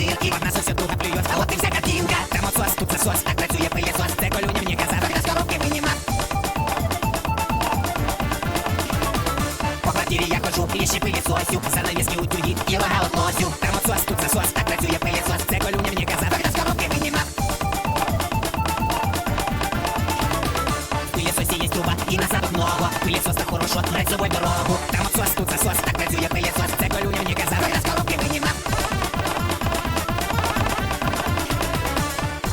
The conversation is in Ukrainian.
дир, і вона сосю туга плює, а от і вся картинка. Там отсос, тут засос, так працює пилісос. Це колюня мені казав, я з коробки винімав. По квартирі я хожу, кліщі пилісосю, занавіски утюги і вага относю. Там отсос, тут засос, так працює пилісос. Це колюня мені казав, я з коробки винімав. В пилісосі є труба і насадок много. Пилісос так хорошо, брать з собою дорогу. Там отсос, тут засос, так працює пилісос. Це колюня мені казав,